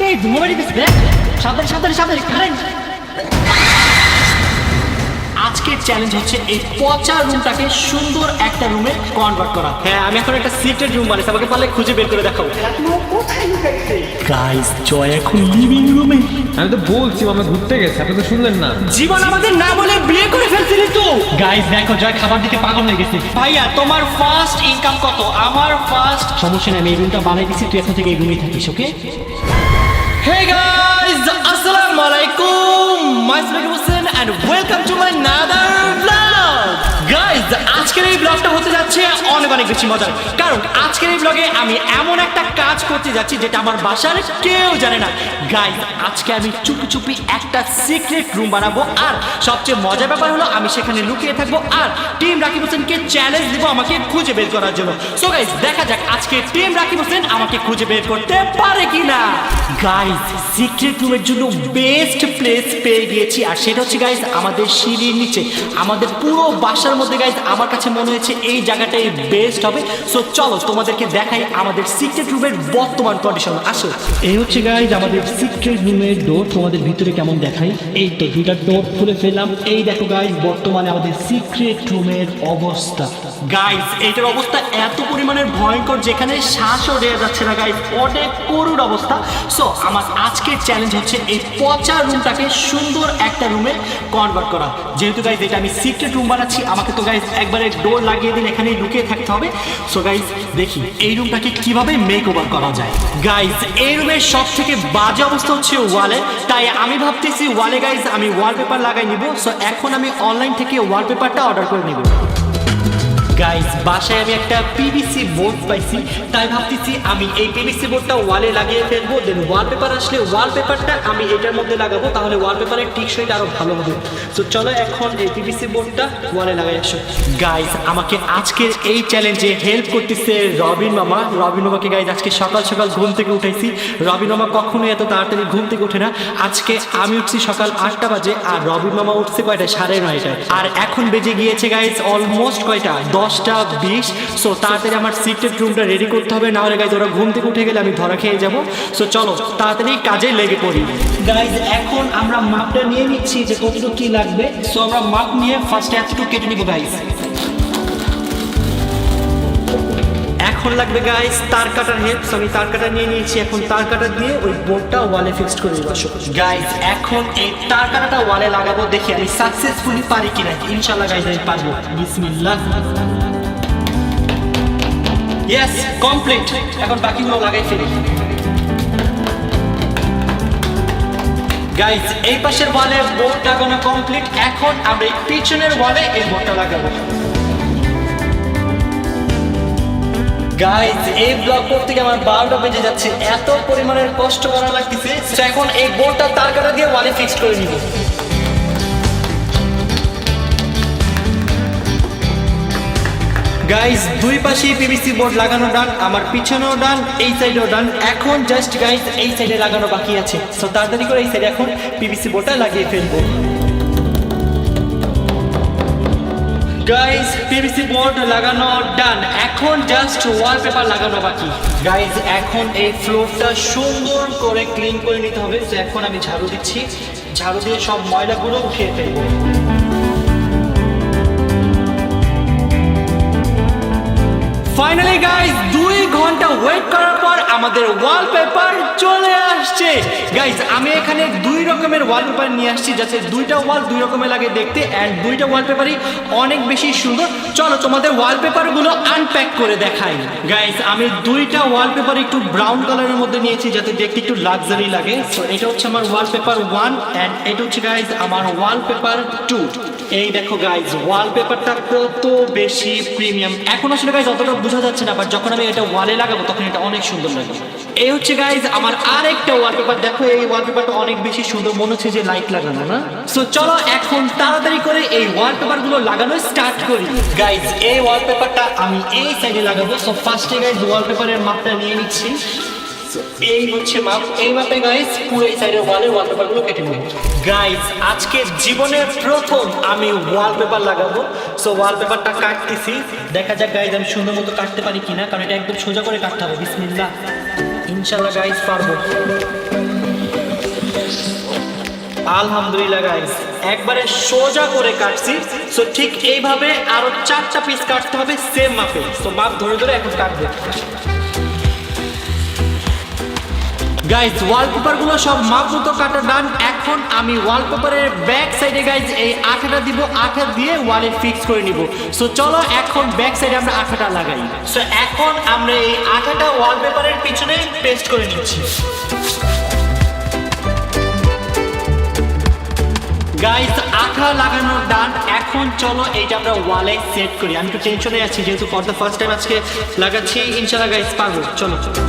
এই mobile this দেখ, সাবধানে সাবধানে সাবধানে কারেন্ট। আজকের চ্যালেঞ্জ হচ্ছে এই পচা রুমটাকে সুন্দর একটা রুমে কনভার্ট করা। হ্যাঁ, আমি এখন একটা সিক্রেট রুম বানিয়েছি, আমাকে পারলে খুঁজে বের করে দেখাবো। গাইস, জয় এখন লিভিং রুমে। আমি তো বলছি মামা ঘুরতে গেছে, আপনি তো শুনলেন না। জীবন আমাদের না বলে বিয়ে করে ফেলছিলি তো। গাইস দেখো, জয় খাবার দিতে পাগল হয়ে গেছে। ভাইয়া, তোমার ফার্স্ট ইনকাম কত? আমার ফার্স্ট। সমস্যা নেই, আমি এই রুমটা বানিয়ে দিচ্ছি, তুই এখন থেকে এই রুমেই থাকিস, ওকে? হে গাইস, আসসালামু আলাইকুম, myself Hossain and welcome to my another blog. Guys, আজকের এই ব্লগটা হতে যাচ্ছে অনেক অনেক বেশি মজার, কারণ আজকের এই ব্লগে আমি এমন একটা কাজ করতে যাচ্ছি যেটা আমার বাসার কেউ জানে না। গাইস, আজকে আমি চুপি চুপি একটা সিক্রেট রুম বানাবো, আর সবচেয়ে মজার ব্যাপার হলো আমি সেখানে লুকিয়ে থাকবো, আর টিম রাকিব হোসেনকে চ্যালেঞ্জ দিব আমাকে খুঁজে বের করার জন্য। সো গাইস, দেখা যাক আজকে টিম রাকিব হোসেন আমাকে খুঁজে বের করতে পারে কিনা। গাইস, সিক্রেট রুমের জন্য বেস্ট প্লেস পেয়ে গিয়েছি, আর সেটা হচ্ছে গাইস আমাদের সিঁড়ির নিচে, আমাদের পুরো বাসার মধ্যে। গাইস, আমার কাছে মনে হয়েছে এই জায়গাটাই বেস্ট হবে। সো চলো তোমাদেরকে দেখাই আমাদের সিক্রেট রুমের বর্তমান কন্ডিশন। আসো, এই হচ্ছে গাইস আমাদের সিক্রেট রুমের ডোর। তোমাদের ভিতরে কেমন দেখাই? এই তো দুইটা ডোর খুলে ফেললাম। এই দেখো গাইস, বর্তমানে আমাদের সিক্রেট রুমের অবস্থা। গাইস, এইটার অবস্থা এত পরিমাণের ভয়ঙ্কর যেখানে শ্বাসও দেওয়া যাচ্ছে না। গাইস, অনেক করুণ অবস্থা। সো আমার আজকের চ্যালেঞ্জ হচ্ছে এই পচা রুমটাকে সুন্দর একটা রুমে কনভার্ট করা। যেহেতু গাইস এটা আমি সিক্রেট রুম বানাচ্ছি, আমাকে তো গাইস একবারে ডোর লাগিয়ে দিন, এখানে লুকিয়ে থাকতে হবে। সো গাইস, দেখি এই রুমটাকে কিভাবে মেক ওভার করা যায়। গাইস, এই রুমের সব থেকে বাজে অবস্থা হচ্ছে ওয়ালে, তাই আমি ভাবতেছি ওয়ালে গাইস আমি ওয়ালপেপার লাগাই নিব। সো এখন আমি অনলাইন থেকে ওয়ালপেপারটা অর্ডার করে নিব। গাইস, বাসায় আমি একটা পিভিসি বোর্ড পাইছি, তাই ভাবতেছি আমি এই পিভিসি বোর্ডটা ওয়ালে লাগিয়ে ফেলবো। দেন ওয়ালপেপার আসলে ওয়ালপেপারটা আমি এটার মধ্যে লাগাবো, তাহলে ওয়ালপেপারের টিকসইটা আরো ভালো হবে। তো চলো এখন এই পিভিসি বোর্ডটা ওয়ালে লাগাই আসো। গাইস, আমাকে আজকের এই চ্যালেঞ্জে হেল্প করতেছে রবিন মামা। রবিন মামাকে গাইস আজকে সকাল সকাল ঘুম থেকে উঠাইছি। রবিন মামা কখনোই এত তাড়াতাড়ি ঘুম থেকে ওঠে না। আজকে আমি উঠছি সকাল 8টা বাজে, আর রবিন মামা উঠছে কয়টা? 9:30টায়। আর এখন বেজে গিয়েছে গাইস অলমোস্ট কয়টা? 10টা 20। সো তাড়াতাড়ি আমার সিক্রেট রুমটা রেডি করতে হবে, না হলে গাইজ ওরা ঘুম থেকে উঠে গেলে আমি ধরা খেয়ে যাব। সো চলো তাড়াতাড়ি কাজে লেগে পড়ি। গাইজ, এখন আমরা মাপটা নিয়ে নিচ্ছি যে কতটুকু কি লাগবে। সো আমরা মাপ নিয়ে ফার্স্টে এতটুকু কেটে নিব গাইজ। এখন লাগবে গাইস তার কাটার হেল্প। আমি তার কাটা নিয়ে নিয়েছি, এখন তার কাটা দিয়ে ওই বোর্ডটা ওয়ালে ফিক্সড করে দেবো। গাইস, এখন এই তার কাটাটা ওয়ালে লাগাবো, দেখি আমি সাকসেসফুলি পারি কিনা। ইনশাআল্লাহ গাইস আমি পারবো। বিসমিল্লাহ। Yes, complete. এখন বাকিগুলো লাগাই ফেলি। গাইস, এই পাশের ওয়ালে বোর্ড লাগানো কমপ্লিট। এখন আমরা এই পিছনের ওয়ালে এই বোর্ডটা লাগাবো। গাইস, এই ব্লগ করতে গিয়ে আমার 12টা বেজে যাচ্ছে, এত পরিমাণের কষ্ট করা লাগতেছে। এখন এই বোর্ডটা তার কাটা দিয়ে ওয়ালে ফিক্সড করে নিব। গাইস, দুই পাশে পিভিসি বোর্ড লাগানো ডান, আমার পিছনেও ডান, এই সাইডেও ডান। এখন জাস্ট গাইস এই সাইডে লাগানো বাকি আছে। সো তাড়াতাড়ি করে এই সাইডে এখন পিভিসি বোর্ডটা লাগিয়ে ফেলবো। গাইস, পিভিসি বোর্ড লাগানো ডান, এখন জাস্ট ওয়ালপেপার লাগানো বাকি। গাইস, এখন এই ফ্লোরটা সুন্দর করে ক্লিন করে নিতে হবে। তো এখন আমি ঝাড়ু দিচ্ছি, ঝাড়ু দিয়ে সব ময়লাগুলো উঠিয়ে ফেলবো। ফাইনালি গাইস, 2 ঘন্টা ওয়েট করার পর আমাদের ওয়ালপেপার চলে আসছে। গাইস, আমি এখানে 2 রকমের ওয়ালপেপার নিয়ে আসছি, যাতে দুইটা ওয়াল 2 রকমের লাগে দেখতে, এন্ড দুইটা ওয়ালপেপারই অনেক বেশি সুন্দর। চলো তোমাদের ওয়ালপেপারগুলো আনপ্যাক করে দেখাই। গাইস, আমি দুইটা ওয়ালপেপার একটু ব্রাউন কালারের মধ্যে নিয়েছি, যাতে দেখতে একটু লাক্সারি লাগে। সো এটা হচ্ছে আমার ওয়ালপেপার 1, এন্ড এটা হচ্ছে গাইস আমার ওয়ালপেপার 2। এই দেখো গাইস, ওয়ালপেপারটা কত বেশি প্রিমিয়াম। এখন আসলে গাইস অতটা বোঝা যাচ্ছে না, বাট যখন আমি এটা ওয়ালে লাগাবো তখন এটা অনেক সুন্দর লাগবে। এই হচ্ছে গাইস আমার আরেকটা ওয়ালপেপার। দেখো এই ওয়ালপেপারটা অনেক বেশি সুন্দর, মনে হচ্ছে যে লাইট লাগানো না। সো চলো এখন তাড়াতাড়ি করে এই ওয়ালপেপার গুলো লাগানো স্টার্ট করি। গাইস, এই ওয়ালপেপারটা আমি এই সাইডে লাগাবো। সো ফার্স্টে গাইস ওয়ালপেপারের মাপটা নিয়ে নিচ্ছি। এই হচ্ছে মাপ, এই মাপে গাইস পুরো এই সাইডের ওয়ালে ওয়ালপেপারগুলো কেটে নেব। গাইস, আজকে জীবনের প্রথম আমি ওয়ালপেপার লাগাবো। সো ওয়ালপেপারটা কাটতেছি, দেখা যাক গাইস আমি সুন্দর মতো কাটতে পারি কিনা, কারণ এটা একদম সোজা করে কাটতে হবে। বিসমিল্লাহ। ইনশাআল্লাহ গাইস পারবো। আলহামদুলিল্লাহ গাইস, একবারে সোজা করে কাটছি। সো ঠিক এইভাবে আরো 4টা পিস কাটতে হবে সেম মাপে। সো মাপ ধরে ধরে এখন কাটবে। গাইজ ওয়ালপেপার গুলো সব মাপ মতো কাটা ডান। এখন আমি ওয়ালপেপারের ব্যাক সাইডে গাইজ এই আঠাটা দিব, আঠা দিয়ে ওয়ালে ফিক্স করে নিব। সো চলো এখন ব্যাক সাইডে আমরা আঠাটা লাগাই। সো এখন আমরা এই আঠাটা ওয়ালপেপারের পিছনে পেস্ট করে নিচ্ছি। গাইজ আঠা লাগানো ডান। এখন চলো এইটা আমরা ওয়ালে সেট করি। আমি একটু টেনশনে আছি যেহেতু ফর দ্য ফার্স্ট টাইম আজকে লাগাচ্ছি। ইনশাআল্লাহ গাইজ পারবো। চলো চলো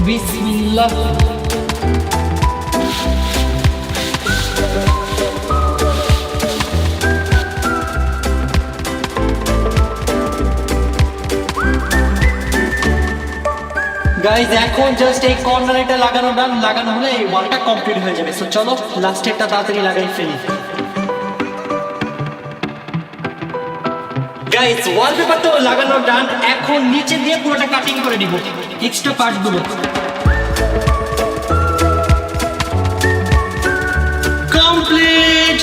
বিসমিল্লাহ। গাইজ এখন জাস্ট এই কর্নারটা লাগানো ডান। লাগানো হলে এই ওয়ালটা কমপ্লিট হয়ে যাবে। সো চলো লাস্টেরটা তাড়াতাড়ি লাগাই ফেলি। গাইজ ওয়ালপেপার তো লাগানো ডান। এখন নিচে দিয়ে পুরোটা কাটিং করে দিব এক্সট্রা পার্টগুলো। কমপ্লিট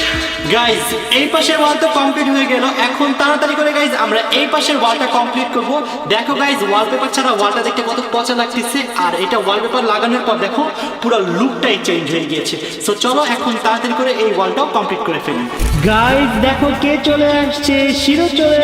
গাইজ, এই পাশের ওয়াল তো কমপ্লিট হয়ে গেল। এখন তাড়াতাড়ি করে গাইজ আমরা এই পাশের ওয়ালটা কমপ্লিট করব। দেখো গাইজ ওয়ালপেপার ছাড়া ওয়ালটা দেখতে কত পচা লাগতেছে, আর এটা ওয়ালপেপার লাগানোর পর দেখো পুরো লুকটাই চেঞ্জ হয়ে গিয়েছে। সো চলো এখন তাড়াতাড়ি করে এই ওয়ালটাও কমপ্লিট করে ফেলি। গাইজ দেখো কে চলে আসছে, শিরো চলে